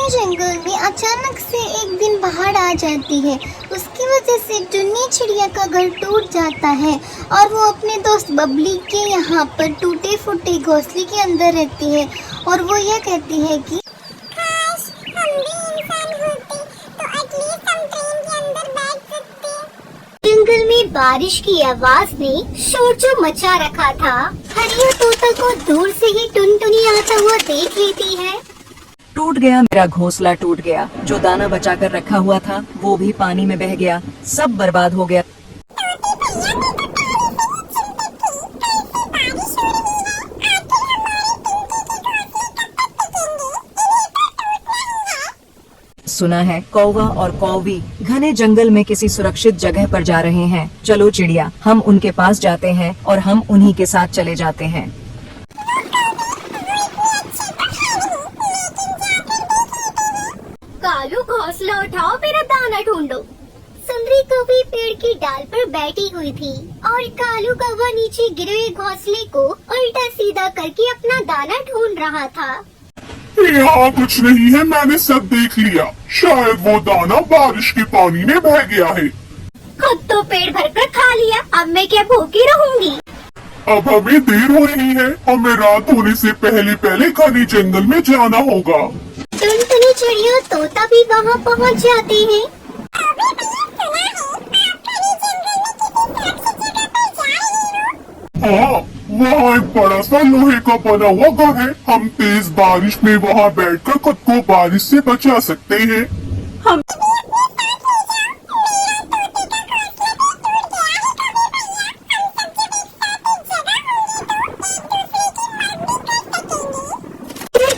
जंगल में अचानक से एक दिन बाढ़ आ जाती है। उसकी वजह से टुन्नी चिड़िया का घर टूट जाता है और वो अपने दोस्त बबली के यहाँ पर टूटे फूटे घोंसले के अंदर रहती है और वो यह कहती है कि काश हम भी इंसान होते तो एटलीस्ट हम ट्रेन के अंदर बैठ सकते। जंगल में बारिश की आवाज ने शोर जो मचा रखा था। हरिया तोता को दूर से ही टुनटुनी आता हुआ देख लेती है। टूट गया मेरा घोंसला, टूट गया। जो दाना बचा कर रखा हुआ था वो भी पानी में बह गया, सब बर्बाद हो गया। सुना है कौवा और कौवी घने जंगल में किसी सुरक्षित जगह पर जा रहे हैं। चलो चिड़िया, हम उनके पास जाते हैं और हम उन्हीं के साथ चले जाते हैं। कालू घोंसला उठाओ, मेरा दाना ढूंढो। सुंदरी कौवी पेड़ की डाल पर बैठी हुई थी और कालू कौवा नीचे गिरे हुए घोंसले को उल्टा सीधा करके अपना दाना ढूंढ रहा था। यहाँ कुछ नहीं है, मैंने सब देख लिया। शायद वो दाना बारिश के पानी में बह गया है। खुद तो पेट भरकर खा लिया, अब मैं क्या भूखी रहूंगी। अब हमें देर हो रही है, हमें रात होने से पहले पहले घने जंगल में जाना होगा। टुनटुनी चिड़िया तोता भी वहाँ पहुँच जाते हैं। हाँ, वहाँ एक बड़ा सा लोहे का बना हुआ घर है। हम तेज बारिश में वहाँ बैठकर खुद को बारिश से बचा सकते हैं। हम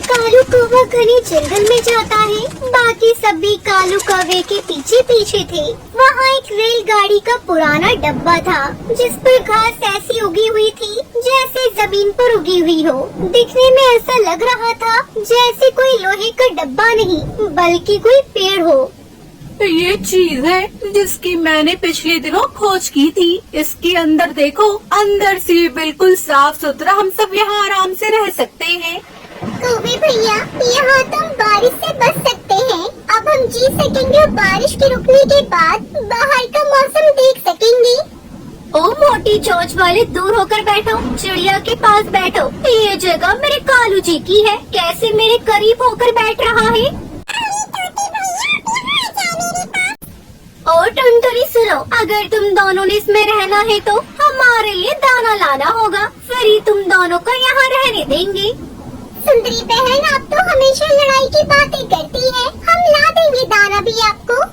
कालू कौवा घने जंगल में जाता है। बाकी सभी कालू कौवे के पीछे पीछे थे। वहाँ एक रेलगाड़ी का पुराना डब्बा था जिस पर घास ऐसी उगी हुई थी जैसे जमीन पर उगी हुई हो। दिखने में ऐसा लग रहा था जैसे कोई लोहे का डब्बा नहीं बल्कि कोई पेड़ हो। ये चीज है जिसकी मैंने पिछले दिनों खोज की थी। इसके अंदर देखो, अंदर से बिल्कुल साफ सुथरा, हम सब यहाँ आराम से रह सकते हैं। कौवे भैया, यहाँ तुम बारिश से बच सकते हैं। अब हम जी सकेंगे और बारिश के रुकने के बाद बाहर का मौसम देख सकेंगे। ओ मोटी चोंच वाले, दूर होकर बैठो, चिड़िया के पास बैठो। ये जगह मेरे कालू जी की है, कैसे मेरे करीब होकर बैठ रहा है। ओ टुनटुनी सुनो, अगर तुम दोनों ने इसमें रहना है तो हमारे लिए दाना लाना होगा, फिर ही तुम दोनों को यहाँ रहने देंगे। सुंदरी बहन, आप तो हमेशा लड़ाई की बातें करती है। हम ला देंगे दाना भी आपको।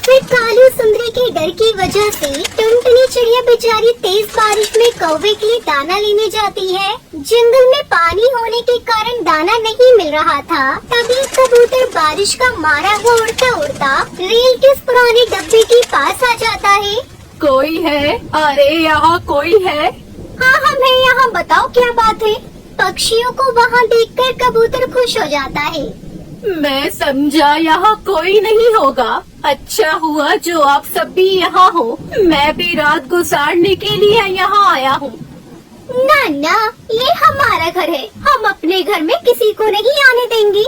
फिर कालू सुंदरी के डर की वजह से टुनटुनी चिड़िया बेचारी तेज बारिश में कौवे के लिए दाना लेने जाती है। जंगल में पानी होने के कारण दाना नहीं मिल रहा था। तभी कबूतर बारिश का मारा हुआ उड़ता उड़ता रेल के उस पुराने डब्बे के पास आ जाता है। कोई है? अरे यहाँ कोई है? हाँ, हम हैं यहाँ, बताओ क्या बात है। पक्षियों को वहाँ देखकर कबूतर खुश हो जाता है। मैं समझा यहाँ कोई नहीं होगा। अच्छा हुआ जो आप सब भी यहाँ हो। मैं भी रात गुजारने के लिए यहाँ आया हूँ। ना ना, ये हमारा घर है, हम अपने घर में किसी को नहीं आने देंगे।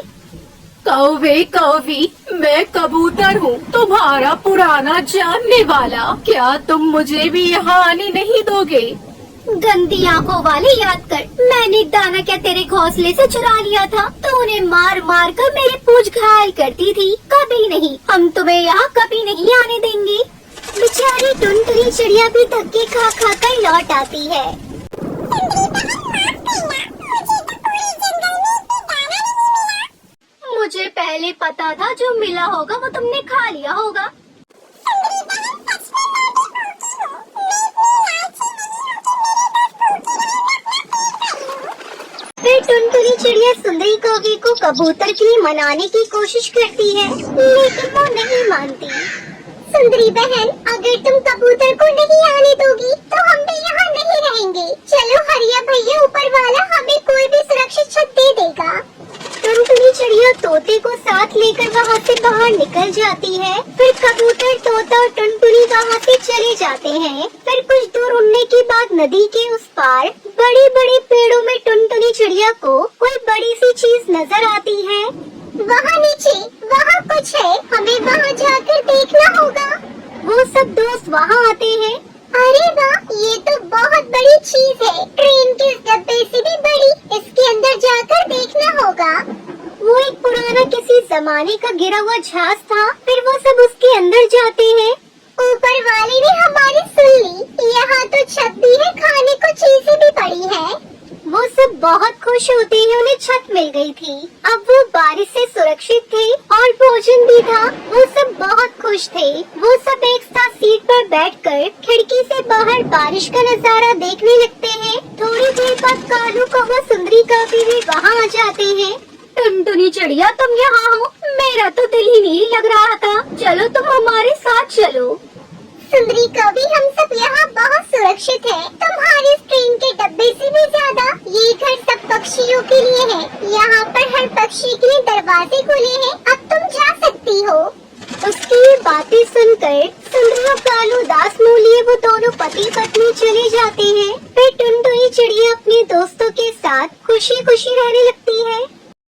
कौवे कौवी, मैं कबूतर हूँ, तुम्हारा पुराना जानने वाला। क्या तुम मुझे भी यहाँ आने नहीं दोगे? गंदी आंखों वाले, याद कर, मैंने दाना क्या तेरे घोंसले से चुरा लिया था? तो उन्हें मार मार कर मेरी पूंछ घायल करती थी। कभी नहीं, हम तुम्हें यहाँ कभी नहीं आने देंगे। बेचारी टुनटुनी चिड़िया भी धक्के खा खा कर लौट आती है। मुझे पहले पता था, जो मिला होगा वो तुमने खा लिया होगा। फिर टुनटुनी चिड़िया सुंदरी कौवे को कबूतर के लिए मनाने की कोशिश करती है, लेकिन वो नहीं मानती। सुंदरी बहन, अगर तुम कबूतर को नहीं आने दोगी तो हम भी यहाँ नहीं रहेंगे। चलो हरिया भैया, ऊपर वाला हमें कोई भी सुरक्षित छत दे देगा। टुनटुनी चिड़िया तोते को साथ लेकर वहाँ से बाहर निकल जाती है। फिर कबूतर, तोता और टुनटुनी वहाँ से चले जाते हैं। फिर कुछ दूर उड़ने के बाद नदी के उस पार बड़े बड़े पेड़ों में टुनटुनी चिड़िया को कोई बड़ी सी चीज नजर आती है। वहाँ नीचे वहाँ कुछ है, हमें वहाँ जाकर देखना होगा। वो सब दोस्त वहाँ आते हैं। अरे वाह, ये तो बहुत बड़ी चीज है, ट्रेन के इस डब्बे से भी बड़ी। इसके अंदर जाकर देखना होगा। वो एक पुराना किसी जमाने का गिरा हुआ जहाज था। फिर वो सब उसके अंदर जाते हैं। ऊपर वाले ने हमारी सुन ली। यहाँ तो छत भी है, खाने को चीजें भी पड़ी है। वो सब बहुत खुश होते हैं, उन्हें छत मिल गई थी। अब वो बारिश से सुरक्षित थे और भोजन भी था। वो सब बहुत खुश थे। वो सब एक साथ सीट पर बैठकर खिड़की से बाहर बारिश का नजारा देखने लगते हैं। थोड़ी देर बाद कालू कौवा सुंदरी कौवी भी वहाँ आ जाते हैं। टुनटुनी चिड़िया, तुम यहाँ हो? मेरा तो दिल ही नहीं लग रहा था। चलो तुम हमारे साथ चलो। सुंदरी कवि, हम सब यहाँ बहुत सुरक्षित है। तुम्हारे ट्रेन के डब्बे से भी ज्यादा ये घर सब पक्षियों के लिए है। यहाँ पर हर पक्षी के लिए दरवाजे खुले हैं। अब तुम जा सकती हो। उसकी ये बातें सुनकर सुंदरी और कालू दास मुँह लिए वो दोनों पति पत्नी चले जाते हैं। फिर टुनटुनी चिड़िया अपने दोस्तों के साथ खुशी खुशी रहने लगती है।